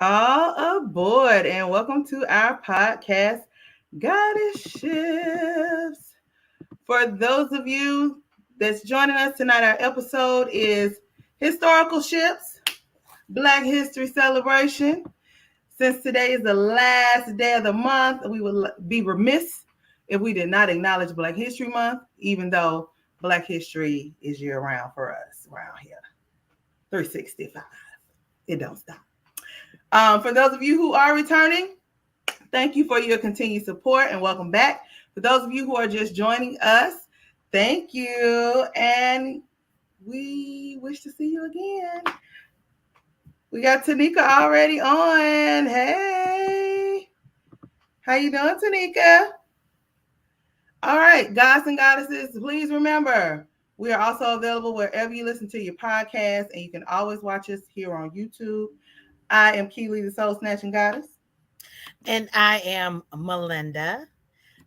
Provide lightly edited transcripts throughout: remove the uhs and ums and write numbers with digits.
All aboard and welcome to our podcast, GoddeSShips. For those of you that's joining us tonight, our episode is Historicalships, Black History Celebration. Since today is the last day of the month, we would be remiss if we did not acknowledge Black History Month, even though Black history is year round for us around here. 365. It don't stop. For those of you who are returning, thank you for your continued support and welcome back. For those of you who are just joining us, thank you. And we wish to see you again. We got Tanika already on. Hey. How you doing, Tanika? All right, gods and goddesses, please remember, we are also available wherever you listen to your podcast, and you can always watch us here on YouTube. I am Keely, the Soul Snatching Goddess. And I am Melinda,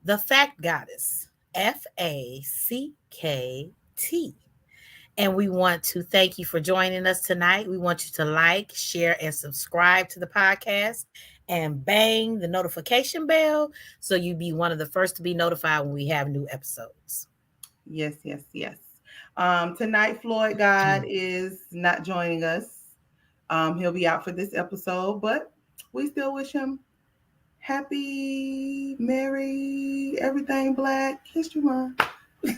the FACKTgoddess, F.A.C.K.T. And we want to thank you for joining us tonight. We want you to like, share, and subscribe to the podcast and bang the notification bell so you be one of the first to be notified when we have new episodes. Yes. Tonight, FloydGod is not joining us. He'll be out for this episode, but we still wish him happy, merry, everything Black History Month. All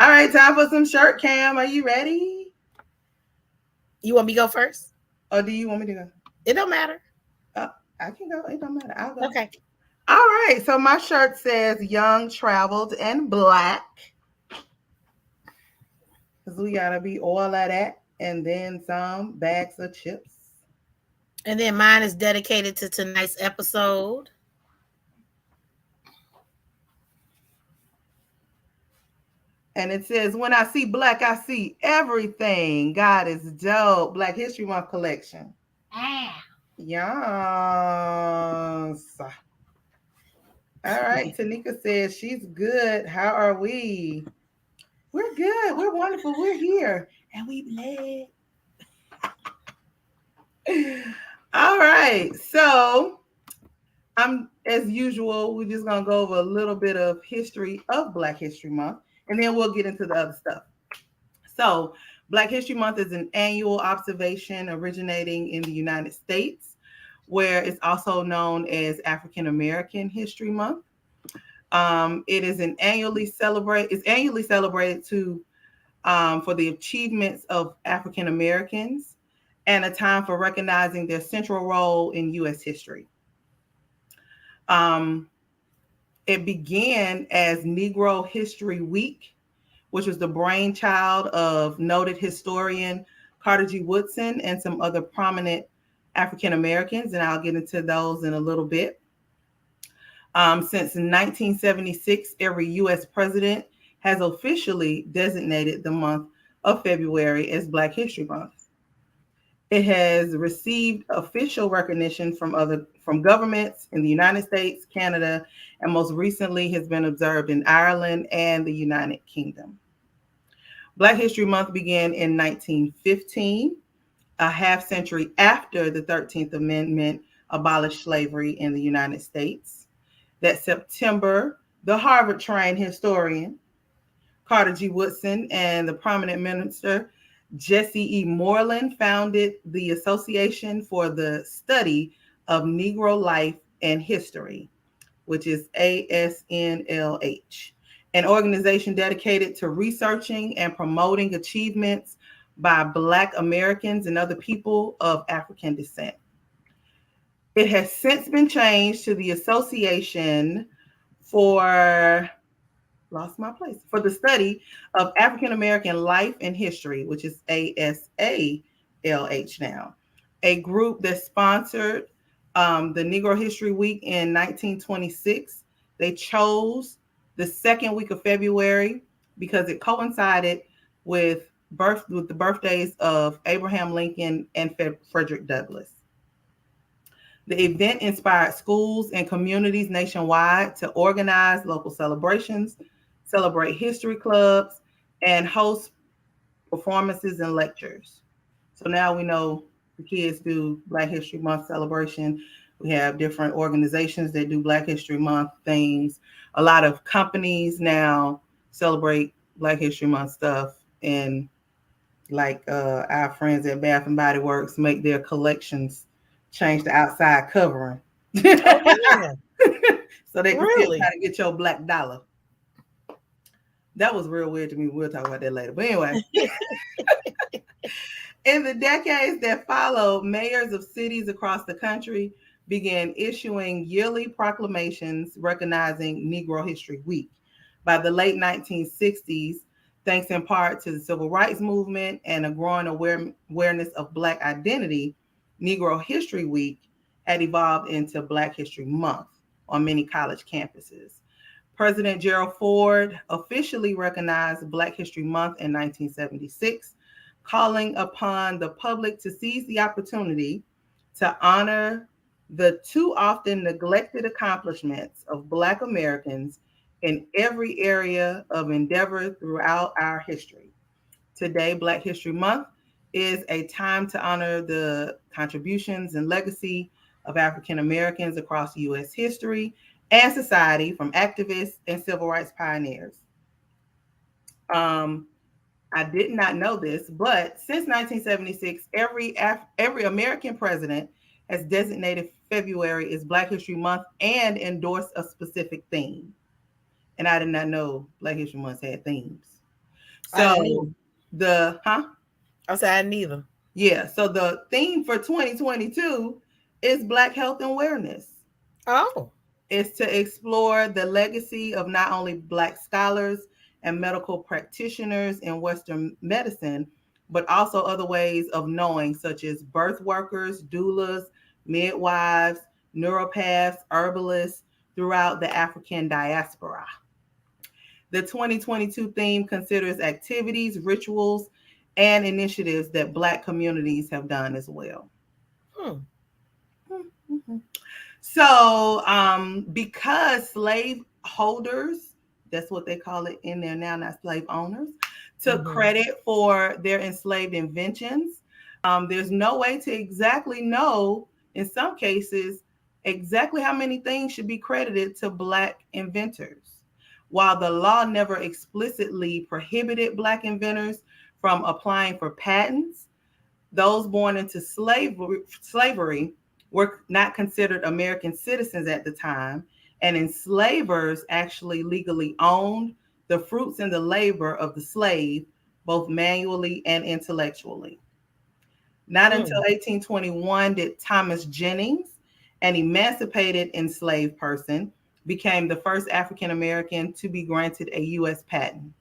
right, time for some shirt cam. Are you ready? You want me to go first? Or do you want me to go? It don't matter. I can go. It don't matter. I'll go. Okay. All right. So my shirt says young, traveled, and Black. Because we got to be all of that and then some bags of chips. And then mine is dedicated to tonight's episode. And it says, when I see Black, I see everything. God is dope. Black History Month collection. Yes. All right. Tanika says she's good. How are we? We're good. We're wonderful. We're here. And we bled. All right. So as usual, we're just gonna go over a little bit of history of Black History Month, and then we'll get into the other stuff. So Black History Month is an annual observation originating in the United States, where it's also known as African American History Month. It is annually celebrated for the achievements of African Americans and a time for recognizing their central role in U.S. history. It began as Negro History Week, which was the brainchild of noted historian Carter G. Woodson and some other prominent African Americans, and I'll get into those in a little bit. Since 1976, every U.S. president has officially designated the month of February as Black History Month. It has received official recognition from governments in the United States, Canada, and most recently has been observed in Ireland and the United Kingdom. Black History Month began in 1915, a half century after the 13th Amendment abolished slavery in the United States. That September, the Harvard-trained historian Carter G. Woodson and the prominent minister Jesse E. Moreland founded the Association for the Study of Negro Life and History, which is ASNLH, an organization dedicated to researching and promoting achievements by Black Americans and other people of African descent. It has since been changed to the Association for the Study of African American Life and History, which is ASALH now, a group that sponsored the Negro History Week in 1926. They chose the second week of February because it coincided with the birthdays of Abraham Lincoln and Frederick Douglass. The event inspired schools and communities nationwide to organize local celebrations, celebrate history clubs, and host performances and lectures. So now we know The kids do Black History Month celebration. We have different organizations that do Black History Month things. A lot of companies now celebrate Black History Month stuff, and like our friends at Bath and Body Works make their collections change the outside covering. Oh yeah. So they can still Really? try to get your black dollar. That was real weird to me. We'll talk about that later. But anyway, in the decades that followed, mayors of cities across the country began issuing yearly proclamations recognizing Negro History Week. By the late 1960s, thanks in part to the Civil Rights Movement and a growing awareness of Black identity, Negro History Week had evolved into Black History Month on many college campuses. President Gerald Ford officially recognized Black History Month in 1976, calling upon the public to seize the opportunity to honor the too often neglected accomplishments of Black Americans in every area of endeavor throughout our history. Today, Black History Month is a time to honor the contributions and legacy of African Americans across U.S. history and society, from activists and civil rights pioneers. Um, I did not know this, but since 1976, every American president has designated February as Black History Month and endorsed a specific theme. And I did not know Black History Month had themes. I didn't either. So the I said I didn't either. yeah, so the theme for 2022 is Black Health and Awareness. Oh. Is to explore the legacy of not only Black scholars and medical practitioners in Western medicine, but also other ways of knowing, such as birth workers, doulas, midwives, neuropaths, herbalists throughout the African diaspora. The 2022 theme considers activities, rituals, and initiatives that Black communities have done as well. Hmm. So, because slave holders, that's what they call it in there now, not slave owners, took credit for their enslaved inventions, there's no way to exactly know, in some cases, exactly how many things should be credited to Black inventors. While the law never explicitly prohibited Black inventors from applying for patents, those born into slavery were not considered American citizens at the time, and enslavers actually legally owned the fruits and the labor of the slave, both manually and intellectually. Not until 1821 did Thomas Jennings, an emancipated enslaved person, became the first African American to be granted a U.S. patent.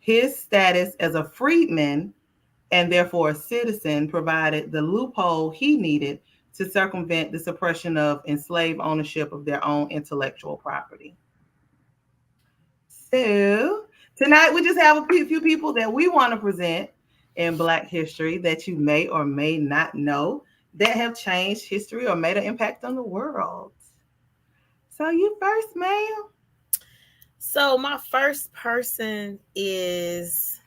His status as a freedman and therefore a citizen provided the loophole he needed to circumvent the suppression of enslaved ownership of their own intellectual property. So tonight we just have a few people that we want to present in Black history that you may or may not know that have changed history or made an impact on the world. So you first, ma'am. So my first person is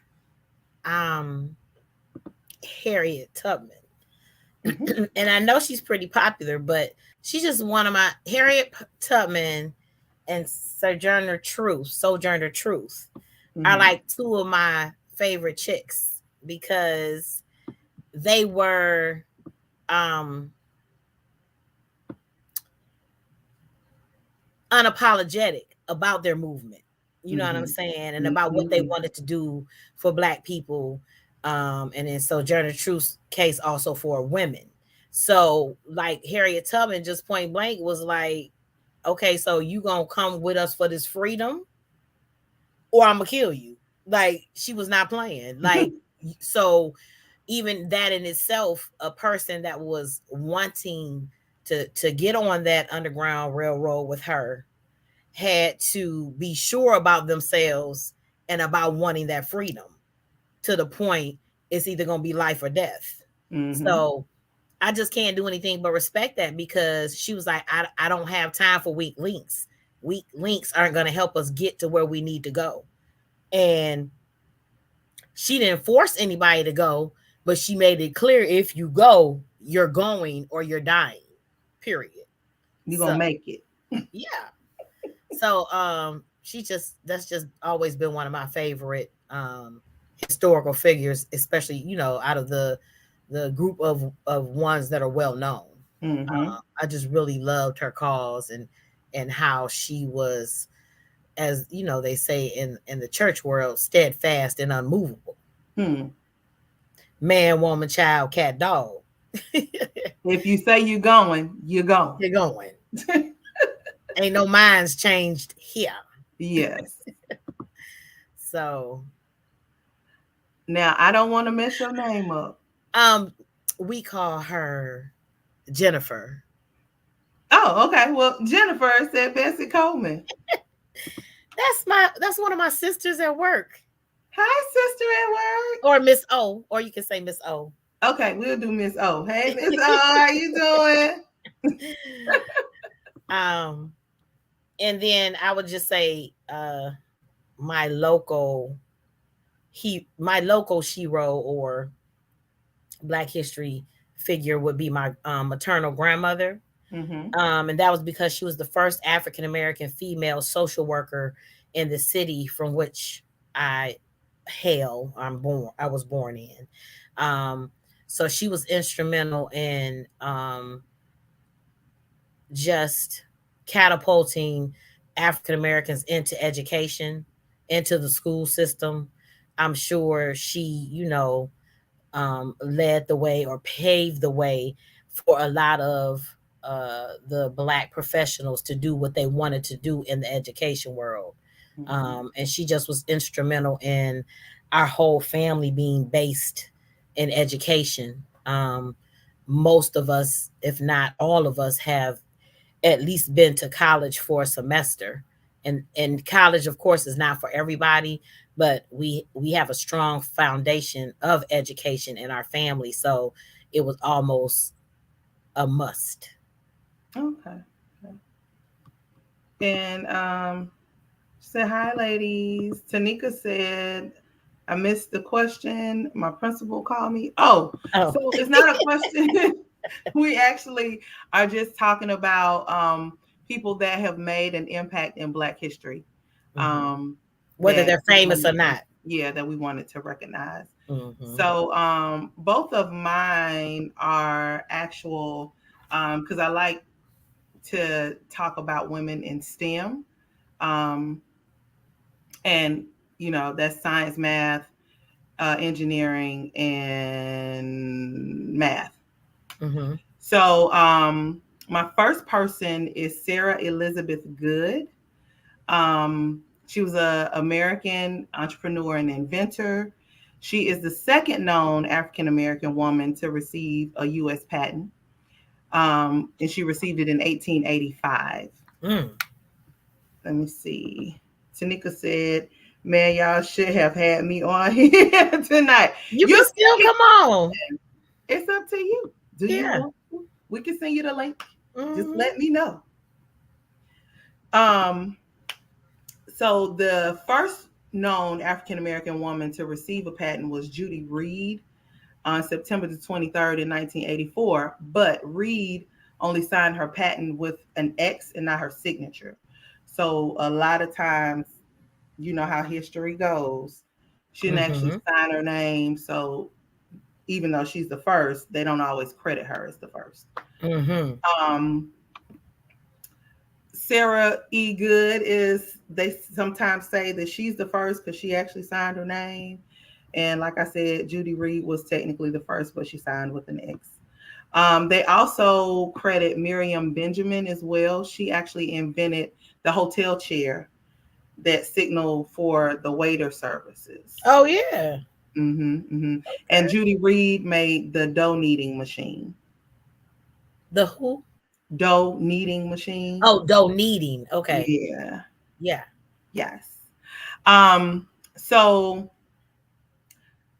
Harriet Tubman. And I know she's pretty popular, but she's just one of my Harriet Tubman and Sojourner Truth are like two of my favorite chicks because they were unapologetic about their movement. You know what I'm saying? And about what they wanted to do for Black people. And in Sojourner Truth's case, also for women. So, like Harriet Tubman, just point blank was like, okay, so you gonna come with us for this freedom, or I'm gonna kill you. Like she was not playing. Like so, even that in itself, a person that was wanting to get on that Underground Railroad with her had to be sure about themselves and about wanting that freedom to the point it's either going to be life or death. So I just can't do anything but respect that because she was like, I don't have time for weak links. Weak links aren't going to help us get to where we need to go. And she didn't force anybody to go, but she made it clear, if you go, you're going or you're dying, period. You're So gonna make it. yeah. So that's just always been one of my favorite historical figures, especially, out of the group of ones that are well known. Mm-hmm. I just really loved her cause, and how she was, as they say in the church world, steadfast and unmovable. Hmm. Man, woman, child, cat, dog. If you say you're going, you're going. You're going. Ain't no minds changed here. Yes. So Now I don't want to mess your name up. um we call her Jennifer. Oh, okay. Well, Jennifer said Bessie Coleman. That's one of my sisters at work. Hi, sister at Or Miss O, or you can say Miss O. work. Okay, we'll do Miss O. Hey, Miss O, how you doing? um and then I would just say my local my local shero or Black history figure would be my maternal grandmother. Mm-hmm. And that was because she was the first African American female social worker in the city from which I I was born in. So she was instrumental in just catapulting African Americans into education, into the school system. I'm sure she, led the way or paved the way for a lot of the Black professionals to do what they wanted to do in the education world. Mm-hmm. And she just was instrumental in our whole family being based in education. Most of us, if not all of us, have at least been to college for a semester. And college, of course, is not for everybody, but we have a strong foundation of education in our family, so it was almost a must. Okay. And said hi, ladies. Tanika said, I missed the question. My principal called me. Oh, Oh. so it's not a question. We actually are just talking about people that have made an impact in Black history. Mhm. Whether That they're we famous wanted or not. that we wanted to recognize. Mhm. So both of mine are actual because I like to talk about women in STEM. Um, and that's science, math, engineering, and math. Mhm. So my first person is Sarah Elizabeth Good. She was an American entrepreneur and inventor. She is the second known African American woman to receive a U.S. patent, and she received it in 1885. Mm. Let me see. Tanika said, "Man, y'all should have had me on here tonight. You You can still can, come on. it's up to you. Do you Yeah. want to? We can send you the link. Just Mhm. let me know." Um, so the first known African American woman to receive a patent was Judy Reed on September the 23rd in 1984, but Reed only signed her patent with an X and not her signature. So a lot of times, you know how history goes. She didn't actually Mhm. sign her name, so even though she's the first, they don't always credit her as the first. Mhm. Um, Sarah E. Good is, they sometimes say that she's the first because she actually signed her name. And like I said, Judy Reed was technically the first, but she signed with an X. They also credit Miriam Benjamin as well. She actually invented the hotel chair that signal for the waiter services. Oh yeah. And Okay. Judy Reed made the dough kneading machine. The who? Dough kneading machine. Oh, dough kneading. Okay. Yeah. Yeah. Yes. Um, so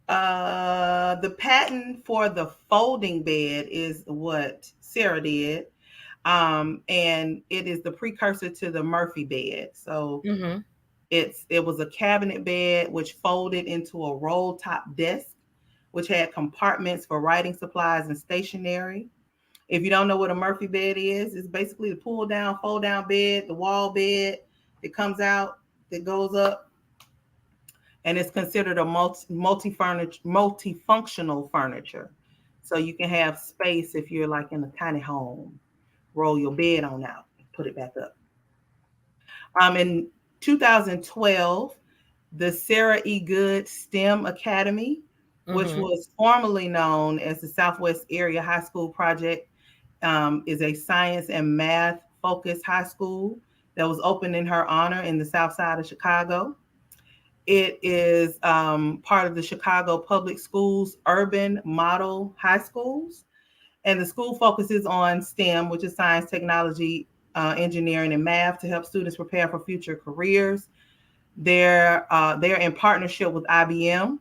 the patent for the folding bed is what Sarah did. And it is the precursor to the Murphy bed. So Mhm. it was a cabinet bed which folded into a roll top desk which had compartments for writing supplies and stationery. If you don't know what a Murphy bed is, it's basically the pull down, fold down bed, the wall bed that comes out, that goes up, and it's considered a multifunctional furniture. So you can have space if you're like in a tiny home, roll your bed on out, put it back up. In 2012, the Sarah E. Good STEM Academy, which Mm-hmm. was formerly known as the Southwest Area High School Project, is a science and math focused high school that was opened in her honor in the South Side of Chicago. It is part of the Chicago Public Schools Urban Model High Schools. And the school focuses on STEM, which is science, technology, engineering, and math, to help students prepare for future careers. They're in partnership with IBM,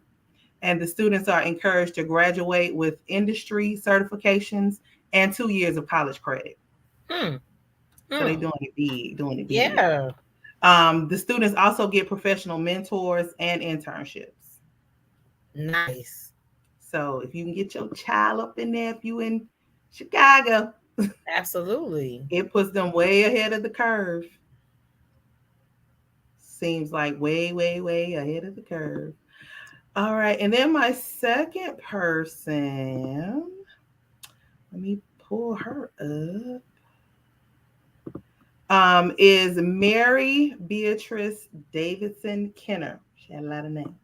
and the students are encouraged to graduate with industry certifications and 2 years of college credit. Hmm. So they're Hmm. doing it big, doing it big. Yeah. The students also get professional mentors and internships. Nice. So if you can get your child up in there, if you in Chicago, Absolutely. it puts them way ahead of the curve. Seems like way, way, way ahead of the curve. All right. And then my second person, let me pull her up, is Mary Beatrice Davidson Kenner. She had a lot of names.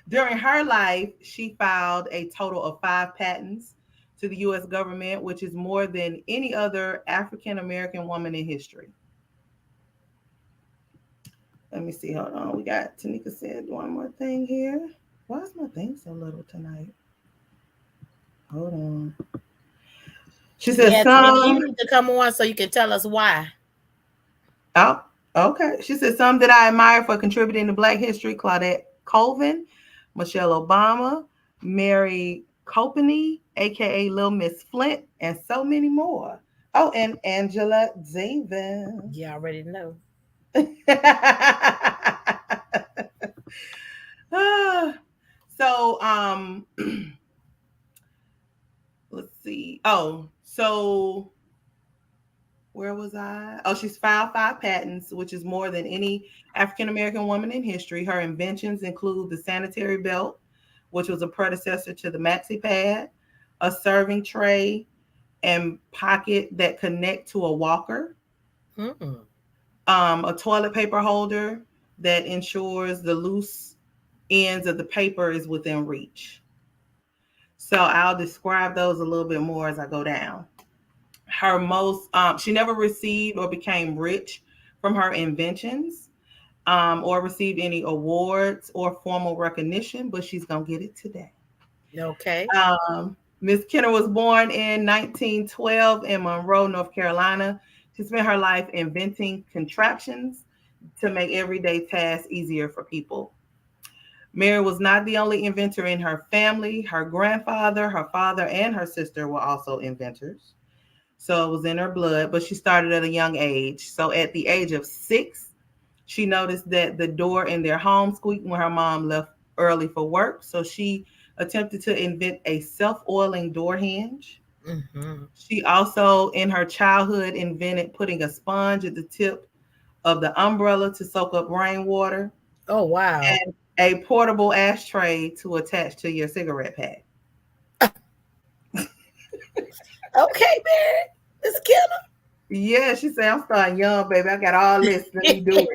During her life, she filed a total of 5 patents to the U.S. government, which is more than any other African American woman in history. Let me see. Hold on. We got Tanika said one more thing here. Why is my thing so little tonight? Hold on. She said Yeah, Tanika, you some. need to come on so you can tell us why. Oh, okay. She said some that I admire for contributing to Black history: Claudette Colvin, Michelle Obama, Mary Copeny, aka Little Miss Flint, and so many more. Oh, and Angela Davis. You already know. so let's see. Oh, so where was I? Oh, she's filed 5 patents, which is more than any African American woman in history. Her inventions include the Sanitary Belt, which was a predecessor to the maxi pad, a serving tray and pocket that connect to a walker, Mm-mm. a toilet paper holder that ensures the loose ends of the paper is within reach. So I'll describe those a little bit more as I go down. Her most, she never received or became rich from her inventions, or received any awards or formal recognition, but she's gonna get it today. Okay. Miss Kenner was born in 1912 in Monroe, North Carolina. She spent her life inventing contraptions to make everyday tasks easier for people. Mary was not the only inventor in her family. Her grandfather, her father, and her sister were also inventors. So it was in her blood, but she started at a young age. So at the age of 6, she noticed that the door in their home squeaked when her mom left early for work. So she attempted to invent a self oiling door hinge. Mm-hmm. She also, in her childhood, invented putting a sponge at the tip of the umbrella to soak up rainwater, Oh, wow. and a portable ashtray to attach to your cigarette pack. Okay, Mary. It's Yeah, she said, I'm starting young, baby. I got all this. Let me do Killer.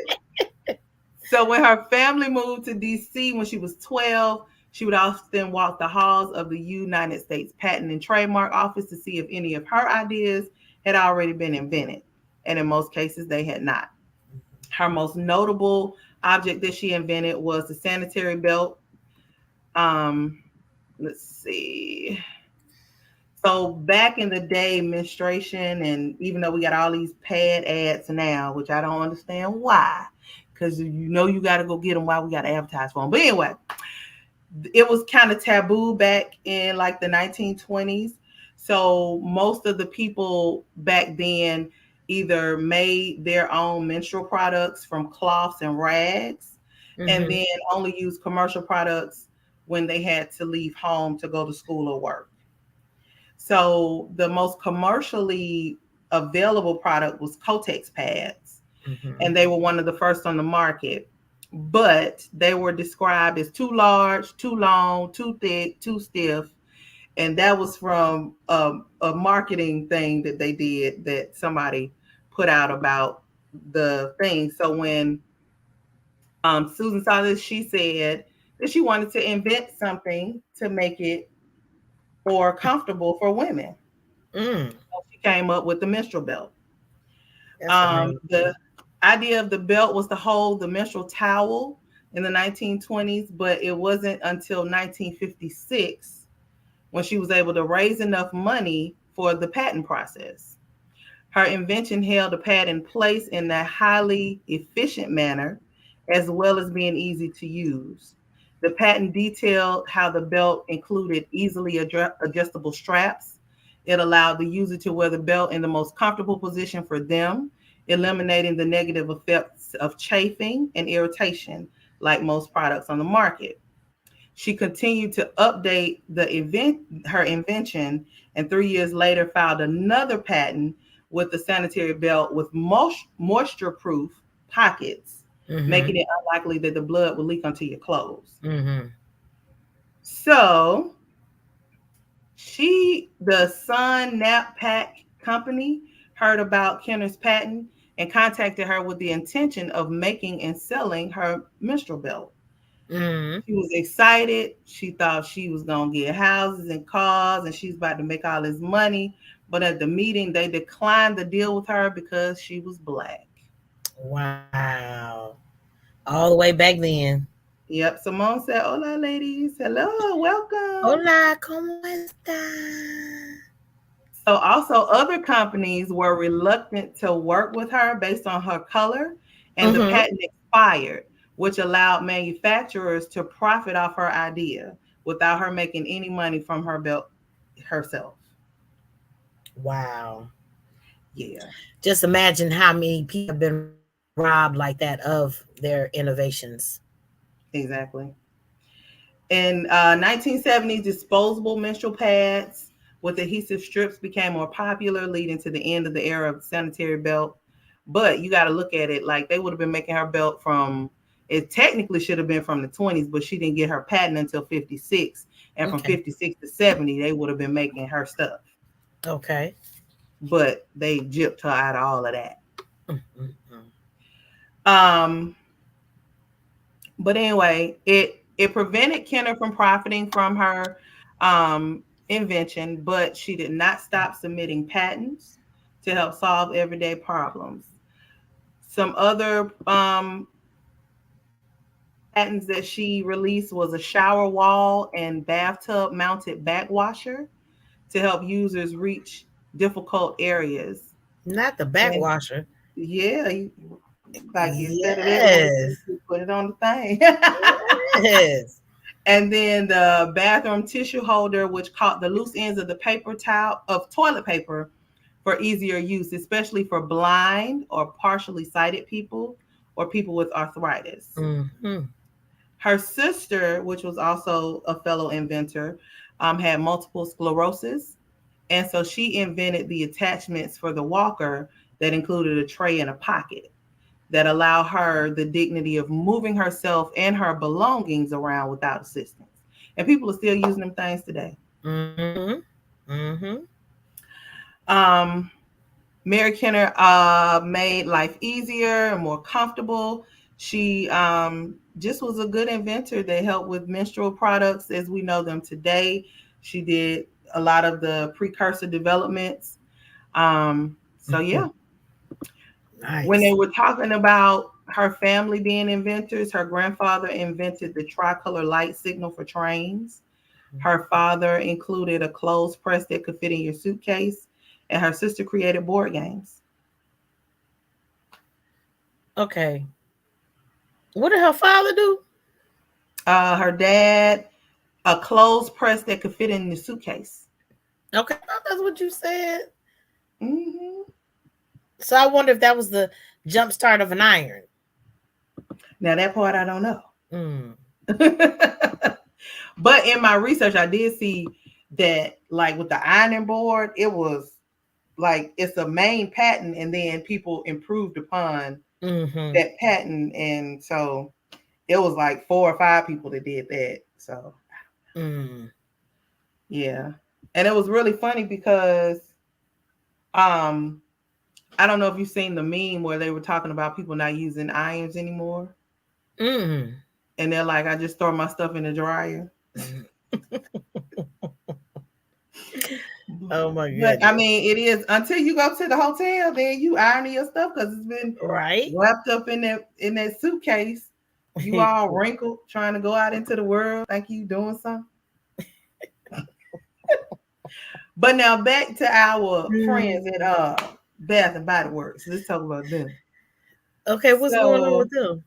it. So when her family moved to DC when she was 12, she would often walk the halls of the United States Patent and Trademark Office to see if any of her ideas had already been invented. And in most cases, they had not. Her most notable object that she invented was the sanitary belt. Um, let's see. So back in the day, menstruation, and even though we got all these pad ads now, which I don't understand why, because you know you got to go get them while we got to advertise for them. But anyway, it was kind of taboo back in like the 1920s. So most of the people back then either made their own menstrual products from cloths and rags, and Mm-hmm. then only used commercial products when they had to leave home to go to school or work. So the most commercially available product was Kotex pads, and they were one of the first on the market. But they were described as too large, too long, too thick, too stiff, and that was from a marketing thing that they did that somebody put out about the thing. So when Susan saw this, she said that she wanted to invent something to make it more comfortable for women. Mm, So she came up with the menstrual belt. that's amazing. The idea of the belt was to hold the menstrual towel in the 1920s, but it wasn't until 1956 when she was able to raise enough money for the patent process. Her invention held the pad in place in a highly efficient manner, as well as being easy to use. The patent detailed how the belt included easily adjustable straps. It allowed the user to wear the belt in the most comfortable position for them, eliminating the negative effects of chafing and irritation, like most products on the market. She continued to update her invention, and 3 years later filed another patent with the sanitary belt with moisture-proof pockets, making it unlikely that the blood will leak onto your clothes. So the Sun Nap Pack company, heard about Kenner's patent and contacted her with the intention of making and selling her menstrual belt. She was excited. She thought she was going to get houses and cars and she's about to make all this money. But at the meeting, they declined the deal with her because she was Black. Wow. All the way back then. Yep. Simone said, "Hola, ladies. Hello. Welcome." Hola, ¿cómo está? So also other companies were reluctant to work with her based on her color, and the patent expired, which allowed manufacturers to profit off her idea without her making any money from her belt herself. Wow. Yeah, Just imagine how many people have been robbed like that of their innovations. exactly. In 1970s, disposable menstrual pads with adhesive strips became more popular, leading to the end of the era of the sanitary belt. But you got to look at it like they would have been making her belt from, it technically should have been from the 20s, but she didn't get her patent until 56. And from 56 to 70, they would have been making her stuff. Okay. But they gypped her out of all of that. Mm-hmm. But anyway, it prevented Kenner from profiting from her invention, but she did not stop submitting patents to help solve everyday problems. Some other patents that she released was a shower wall and bathtub mounted backwasher to help users reach difficult areas. Not the And backwasher. yeah, like you set it everywhere, Yes. you put it on the thing. Yes. And then the bathroom tissue holder, which caught the loose ends of the paper towel of toilet paper for easier use, especially for blind or partially sighted people or people with arthritis. Mm-hmm. Her sister, which was also a fellow inventor, had multiple sclerosis. And so she invented the attachments for the walker that included a tray and a pocket that allow her the dignity of moving herself and her belongings around without assistance. And people are still using them things today. Mm-hmm. Mm-hmm. Um, Mary Kenner made life easier and more comfortable. She just was a good inventor that helped with menstrual products as we know them today. She did a lot of the precursor developments. So yeah, when Nice. they were talking about her family being inventors, her grandfather invented the tricolor light signal for trains. Her father included a clothes press that could fit in your suitcase, and her sister created board games. Okay. What did her father do? Her dad, a clothes press that could fit in the suitcase. Okay, I thought that's what you said. Mm-hmm. So I wonder if that was the jump start of an iron. Now that part I don't know. Mm. But in my research, I did see that, like with the ironing board, it was like it's a main patent, and then people improved upon that patent, and so it was like 4 or 5 people that did that. So yeah, and it was really funny because I don't know if you've seen the meme where they were talking about people not using irons anymore. And they're like, I just throw my stuff in the dryer. Oh my But I goodness. mean, it is until you go to the hotel, then you iron your stuff because it's been Right. wrapped up in that suitcase. You all wrinkled, trying to go out into the world, think you doing something. But now back to our friends at Bath and Body Works. Let's talk about them. Okay, what's going on with them?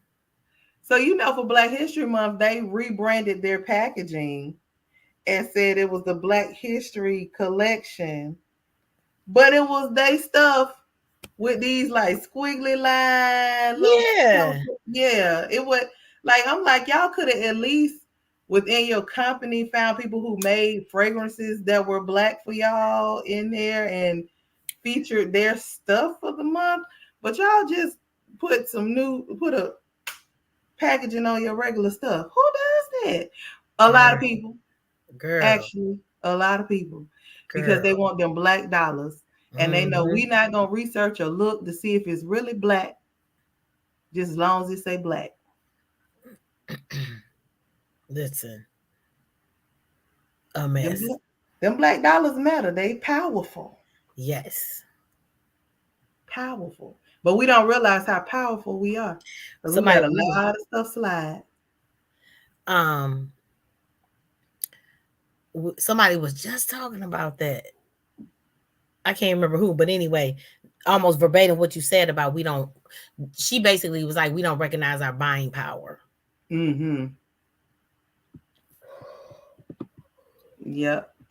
So for Black History Month, they rebranded their packaging and said it was the Black History Collection, but it was they stuff with these like squiggly line little chemicals. Yeah, it would like I'm like y'all could have at least within your company found people who made fragrances that were Black for y'all in there and featured their stuff for the month, but y'all just put a packaging on your regular stuff. Who does that? A lot of people. Actually, a lot of people. Because they want them Black dollars. And they know we not gonna research or look to see if it's really Black, just as long as it say Black. Listen, a mess. Them Black dollars matter. They powerful. Yes. Powerful. But we don't realize how powerful we are. Because we let a lot of stuff slide. Somebody was just talking about that. I can't remember who, but anyway, almost verbatim what you said about she basically was like, we don't recognize our buying power. Yep.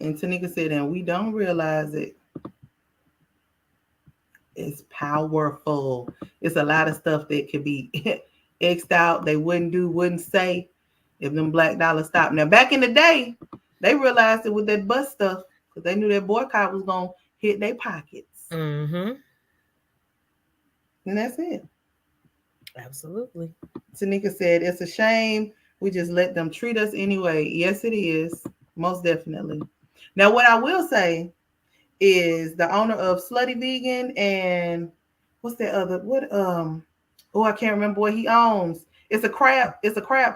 And Tanika said, and we don't realize it. It's powerful. It's a lot of stuff that could be X'd out. They wouldn't say if them Black dollars stopped. Now, back in the day, they realized it with that bus stuff because they knew that boycott was going to hit their pockets. And that's it. Absolutely. Tanika said, it's a shame. We just let them treat us anyway. Yes, it is. Most definitely. Now, what I will say is the owner of Slutty Vegan and what's that other I can't remember what he owns. It's a crab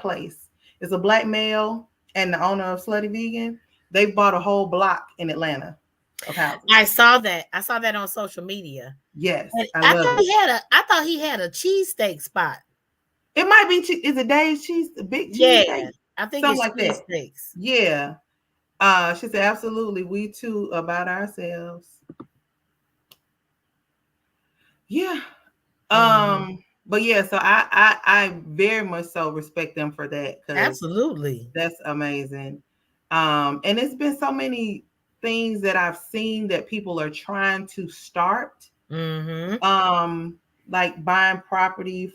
place. It's a Black male and the owner of Slutty Vegan. They bought a whole block in Atlanta of houses. I saw that on social media. Yes. I thought he had a cheesesteak spot. It might be is it Dave's cheese, big cheesesteak? I think something it's like that. Steaks. Yeah. She said, absolutely. We too about ourselves. Yeah. But yeah, so I very much so respect them for that. Absolutely. That's amazing. And it's been so many things that I've seen that people are trying to start. Like buying property,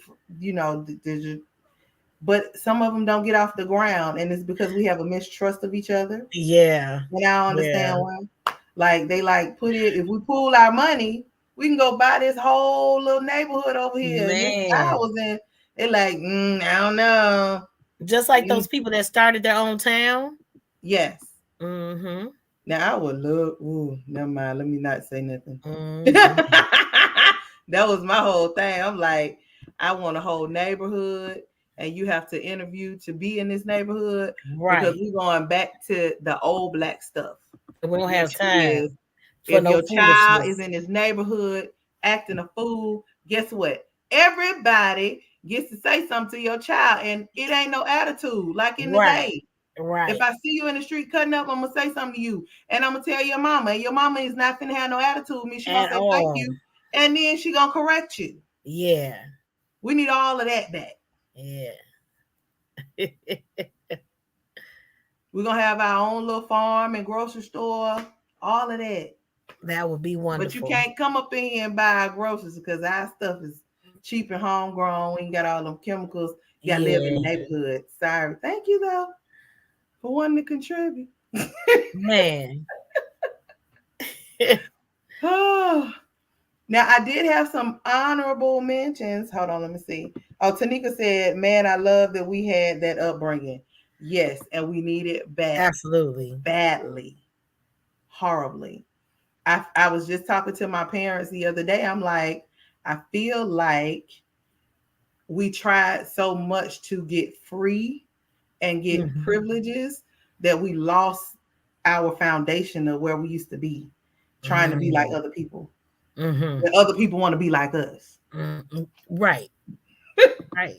but some of them don't get off the ground, and it's because we have a mistrust of each other. Yeah. And I don't understand why. Like they put it, if we pool our money, we can go buy this whole little neighborhood over here. And they're like, I don't know. Just like those people that started their own town. Yes. Now I would love. Never mind. Let me not say nothing. That was my whole thing. I'm like, I want a whole neighborhood, and you have to interview to be in this neighborhood, because we're going back to the old Black stuff. We don't have time. If your child is in this neighborhood acting a fool, guess what? Everybody gets to say something to your child, and it ain't no attitude like in the day. If I see you in the street cutting up, I'm gonna say something to you, and I'm gonna tell your mama, and your mama is not gonna have no attitude with me. She gonna say thank you, and then she gonna correct you. Yeah, we need all of that back. Yeah. We're gonna have our own little farm and grocery store, all of that. That would be wonderful. But you can't come up in here and buy our groceries because our stuff is cheap and homegrown. We ain't got all them chemicals. You gotta live in the neighborhood. Sorry. Thank you though for wanting to contribute. Man. Oh. Now, I did have some honorable mentions. Hold on, let me see. Oh, Tanika said, man, I love that we had that upbringing. Yes, and we need it back Absolutely. badly, horribly. I was just talking to my parents the other day. I'm like, I feel like we tried so much to get free and get privileges that we lost our foundation of where we used to be, trying to be like other people. And other people want to be like us. Right. Right.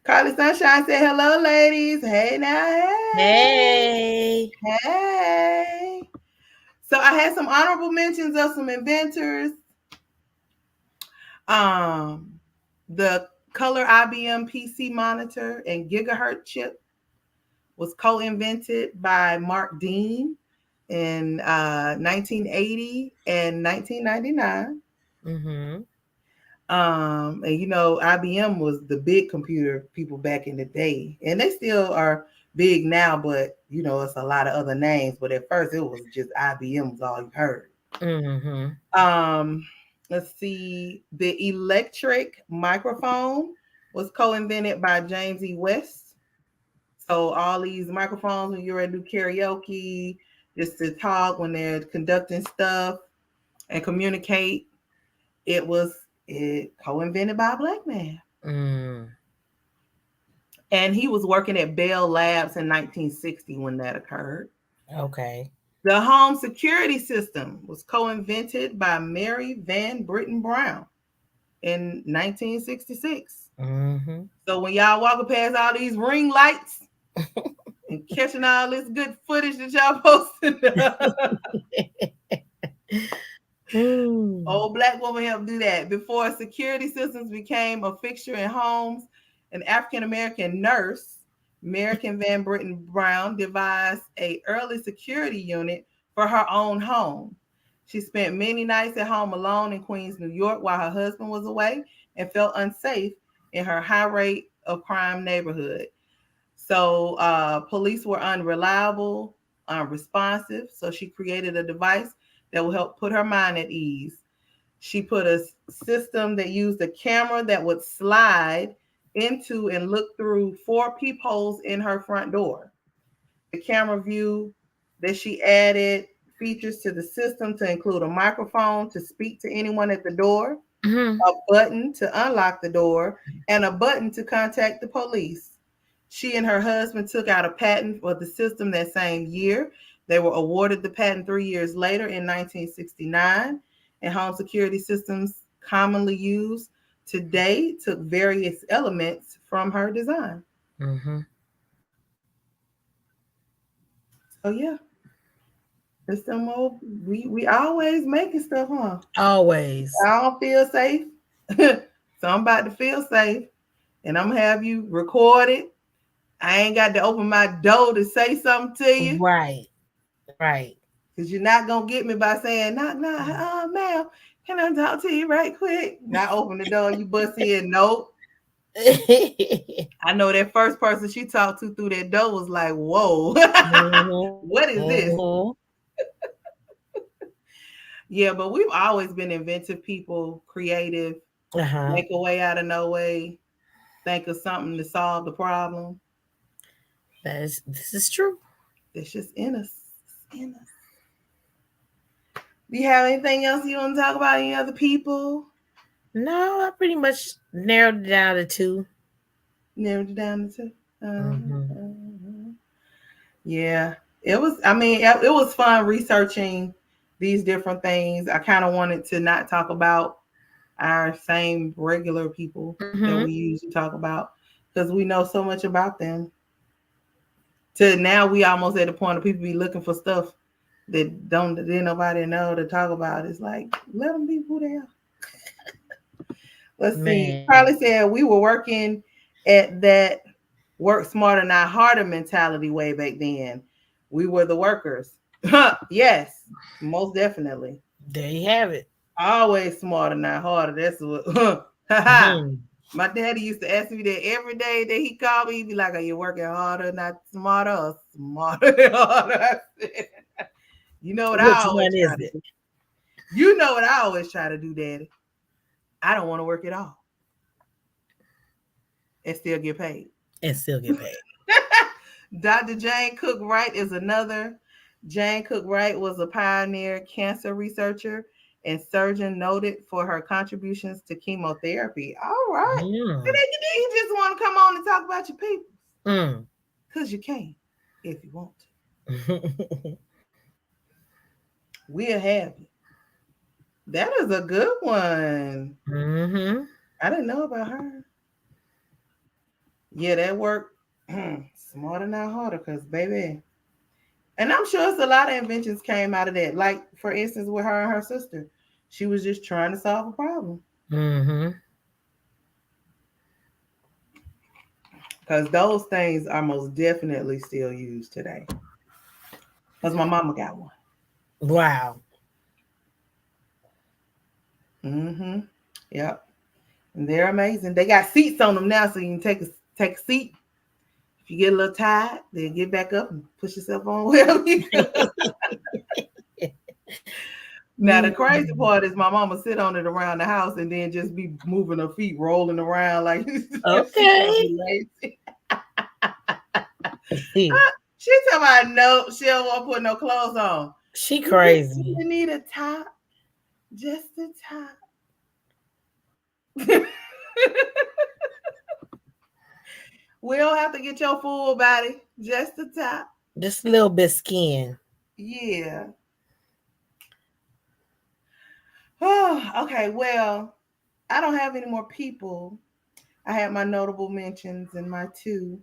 Carly Sunshine said, hello, ladies. Hey now, Hey. hey. So I had some honorable mentions of some inventors. The color IBM PC monitor and gigahertz chip was co-invented by Mark Dean in 1980 and 1999. And you know, IBM was the big computer people back in the day, and they still are big now, but you know, it's a lot of other names. But at first, it was just IBM was all you heard. Let's see, the electric microphone was co-invented by James E. West. So all these microphones when you're ready to do karaoke, just to talk when they're conducting stuff and communicate, it co-invented by a black man. And he was working at Bell Labs in 1960 when that occurred. Okay. The home security system was co-invented by Mary Van Britten Brown in 1966. So when y'all walking past all these ring lights and catching all this good footage that y'all posted, old black woman helped do that. Before security systems became a fixture in homes, an African-American nurse, American Van Britten Brown, devised an early security unit for her own home. She spent many nights at home alone in Queens, New York, while her husband was away and felt unsafe in her high rate of crime neighborhood. So police were unreliable, unresponsive. So she created a device that will help put her mind at ease. She put a system that used a camera that would slide into and look through 4 peepholes in her front door. The camera view that she added features to the system to include a microphone to speak to anyone at the door, a button to unlock the door, and a button to contact the police. She and her husband took out a patent for the system that same year. They were awarded the patent 3 years later in 1969, and home security systems commonly used today took various elements from her design. So yeah, it's some old, we always making stuff, huh? Always. I don't feel safe. So I'm about to feel safe, and I'm gonna have you record it. I ain't got to open my door to say something to you. Right. Right. Because you're not gonna get me by saying, knock, ma'am, can I talk to you right quick? Not open the door and you bust in. Nope. I know that first person she talked to through that door was like, whoa, what is this? Yeah, but we've always been inventive people, creative, make a way out of no way, think of something to solve the problem. This is true. It's just in us. It's in us. Do you have anything else you want to talk about? Any other people? No, I pretty much narrowed it down to 2. Narrowed it down to 2. Yeah, it was. I mean, it was fun researching these different things. I kind of wanted to not talk about our same regular people that we usually talk about because we know so much about them. To now, we almost at the point of people be looking for stuff that didn't nobody know to talk about. It's like, let them be who they are. Let's see. Carly said we were working at that work smarter, not harder mentality way back then. We were the workers. Yes, most definitely. There you have it. Always smarter, not harder. That's what. My daddy used to ask me that every day that he called me. He'd be like, "Are you working harder, not smarter, or smarter than harder?" I said, "You know what I Which always one is try to it? do? You know what I always try to do, Daddy? I don't want to work at all and still get paid." And still get paid. Dr. Jane Cook Wright is another. Jane Cook Wright was a pioneer cancer researcher and surgeon noted for her contributions to chemotherapy. All right. Mm. You just want to come on and talk about your people. Mm. Because you can if you want to. We'll have you. That is a good one. Mm-hmm. I didn't know about her. Yeah, that worked smarter, not harder, because, baby. And I'm sure it's a lot of inventions came out of that. Like, for instance, with her and her sister. She was just trying to solve a problem. Mm-hmm. Because those things are most definitely still used today. Because my mama got one. Wow. Mm-hmm. Yep. And they're amazing. They got seats on them now, so you can take a seat. If you get a little tired, then get back up and push yourself on wherever you go. Now the crazy part is my mama sit on it around the house and then just be moving her feet, rolling around like she can't Okay. be lazy. She talking about no, she don't want to put no clothes on. She crazy. You need a top, just a top. We don't have to get your full body, just the top. Just a little bit skin. Yeah. Oh, okay. Well, I don't have any more people. I had my notable mentions and my two.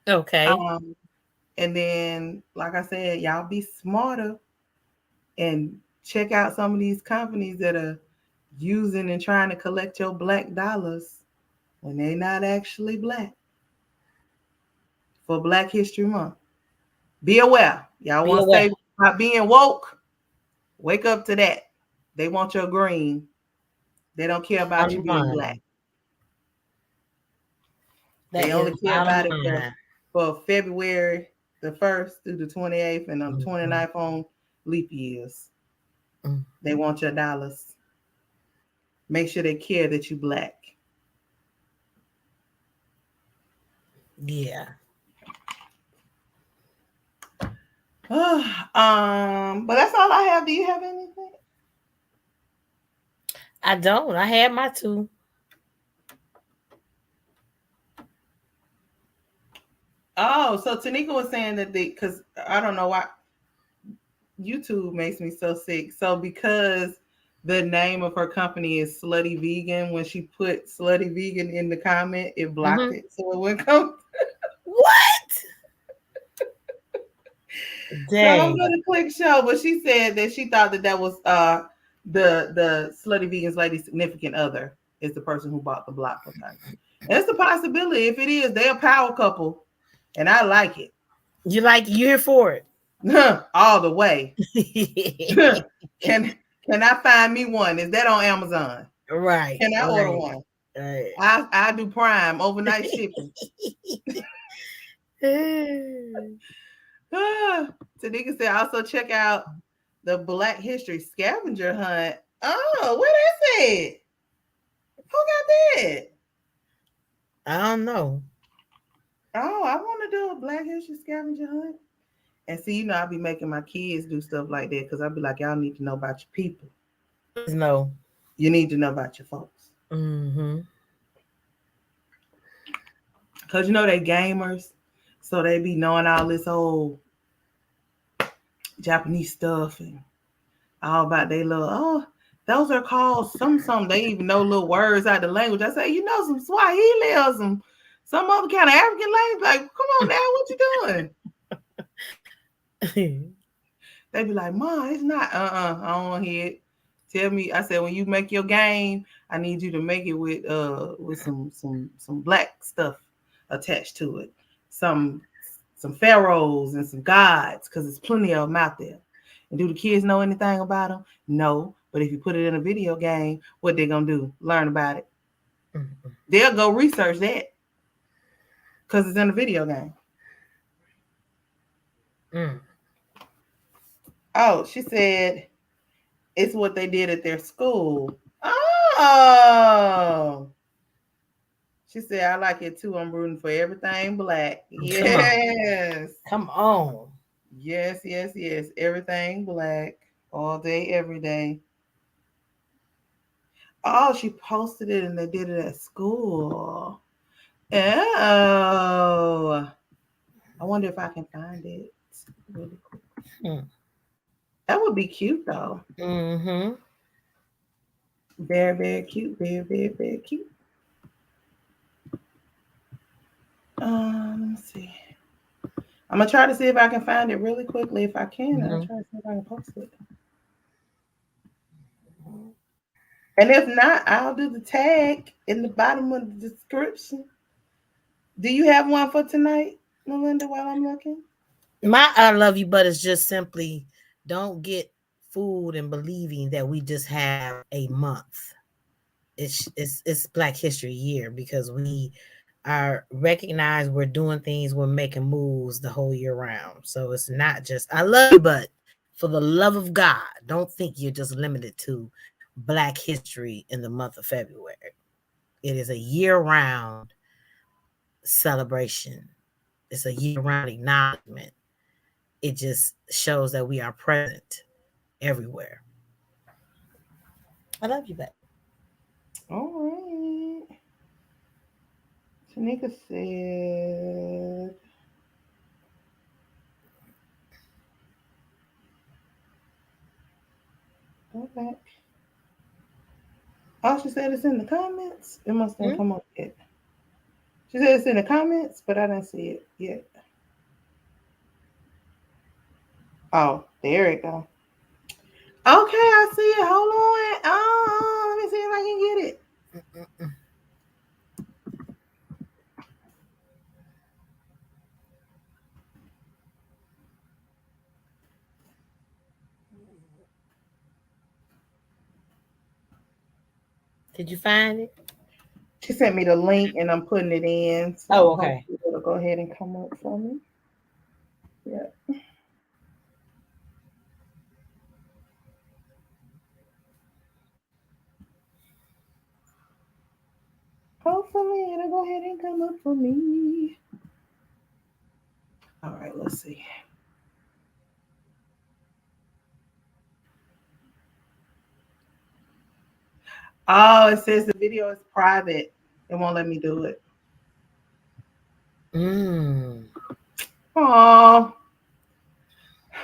Okay. Um, and then, like I said, y'all be smarter and check out some of these companies that are using and trying to collect your black dollars when they're not actually black for Black History Month. Be aware. Y'all Be want to aware. stay about being woke? Wake up to that. They want your green. They don't care about you Bottom being black. line. That They is only care bottom about it line. for February the 1st through the 28th and on the Mm-hmm. 29th on leap years. Mm-hmm. They want your dollars. Make sure they care that you black. Yeah. But that's all I have. Do you have anything? I don't. I had my two. Oh, so Tanika was saying that because I don't know why YouTube makes me so sick. So because the name of her company is Slutty Vegan, when she put Slutty Vegan in the comment, it blocked it, so it wouldn't come. What? So I'm Dang. gonna click show, but she said that she thought that was the Slutty Vegan's lady significant other is the person who bought the block from her. That's a possibility. If it is, they're a power couple, and I like it. You here for it? All the way. Can I find me one? Is that on Amazon? Right. Can I order Right. one? Right. I do Prime overnight shipping. Tanika said also check out the Black History Scavenger Hunt. Oh, what is it? Who got that? I don't know. Oh, I want to do a Black History Scavenger Hunt. And see, I'll be making my kids do stuff like that because I'll be like, y'all need to know about your people. Please no. You need to know about your folks. Mm-hmm. Because they gamers. So they be knowing all this old Japanese stuff and all about they little, those are called some. They even know little words out the language. I say, some Swahili or some other kind of African language. Like, come on now, what you doing? They be like, Mom, it's not. I don't want to hear it. Tell me. I said, when you make your game, I need you to make it with some black stuff attached to it. Some pharaohs and some gods, because there's plenty of them out there. And do the kids know anything about them? No. But if you put it in a video game, what they gonna do? Learn about it. They'll go research that because it's in a video game. Oh, she said it's what they did at their school. Oh. She said, I like it too. I'm rooting for everything black. Yes. Come on. Yes, yes, yes. Everything black. All day, every day. Oh, she posted it and they did it at school. Oh. I wonder if I can find it really quick. That would be cute though. Mm-hmm. Very, very cute. Very, very, very cute. Let me see. I'm gonna try to see if I can find it really quickly. If I can, I'll try to see if I can post it. And if not, I'll do the tag in the bottom of the description. Do you have one for tonight, Melinda, while I'm looking? My I love you, but it's just simply don't get fooled in believing that we just have a month. It's Black History Year because we are recognized, we're doing things, we're making moves the whole year round. So it's not just I love you, but for the love of God, don't think you're just limited to Black history in the month of February. It is a year round celebration. It's a year round acknowledgement. It just shows that we are present everywhere. I love you, babe. All right. Tanika said, go back. Oh, she said it's in the comments. It must have come up yet. She said it's in the comments, but I didn't see it yet. Oh, there it go. Okay, I see it. Hold on. Oh, let me see if I can get it. Did you find it? She sent me the link and I'm putting it in. So Oh, okay. hopefully it'll go ahead and come up for me. Yeah. Hopefully it'll go ahead and come up for me. All right, let's see. Oh, it says the video is private. It won't let me do it. Oh,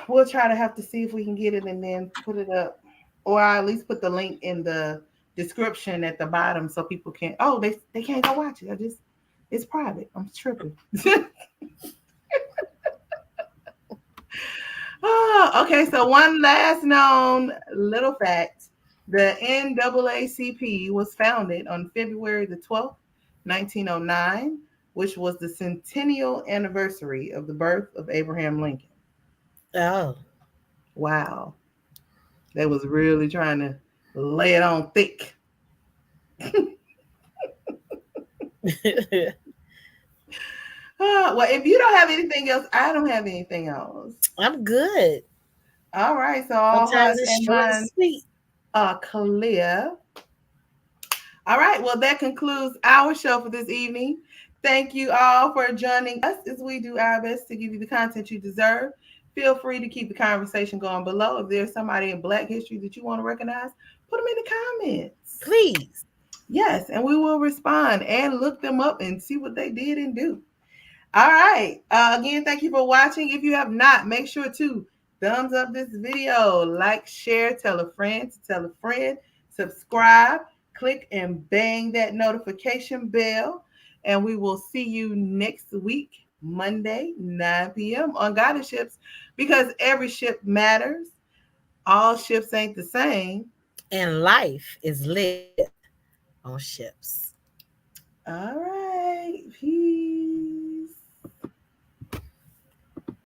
we'll try to have to see if we can get it and then put it up, or I'll at least put the link in the description at the bottom so people can. Oh, they can't go watch it. It's private. I'm tripping. Oh, okay. So one last known little fact: the NAACP was founded on February the 12th, 1909, which was the centennial anniversary of the birth of Abraham Lincoln. Oh. Wow. They was really trying to lay it on thick. Well, if you don't have anything else, I don't have anything else. I'm good. All right. So all Sometimes hearts it's and short and minds sweet. are clear. All right. Well, that concludes our show for this evening. Thank you all for joining us as we do our best to give you the content you deserve. Feel free to keep the conversation going below. If there's somebody in Black history that you want to recognize, put them in the comments. Please. Yes, and we will respond and look them up and see what they did and do. All right. Again, thank you for watching. If you have not, make sure to thumbs up this video, like, share, tell a friend to tell a friend, subscribe, click and bang that notification bell. And we will see you next week, Monday, 9 p.m. on GoddeSShips, because every ship matters. All ships ain't the same. And life is lived on ships. All right.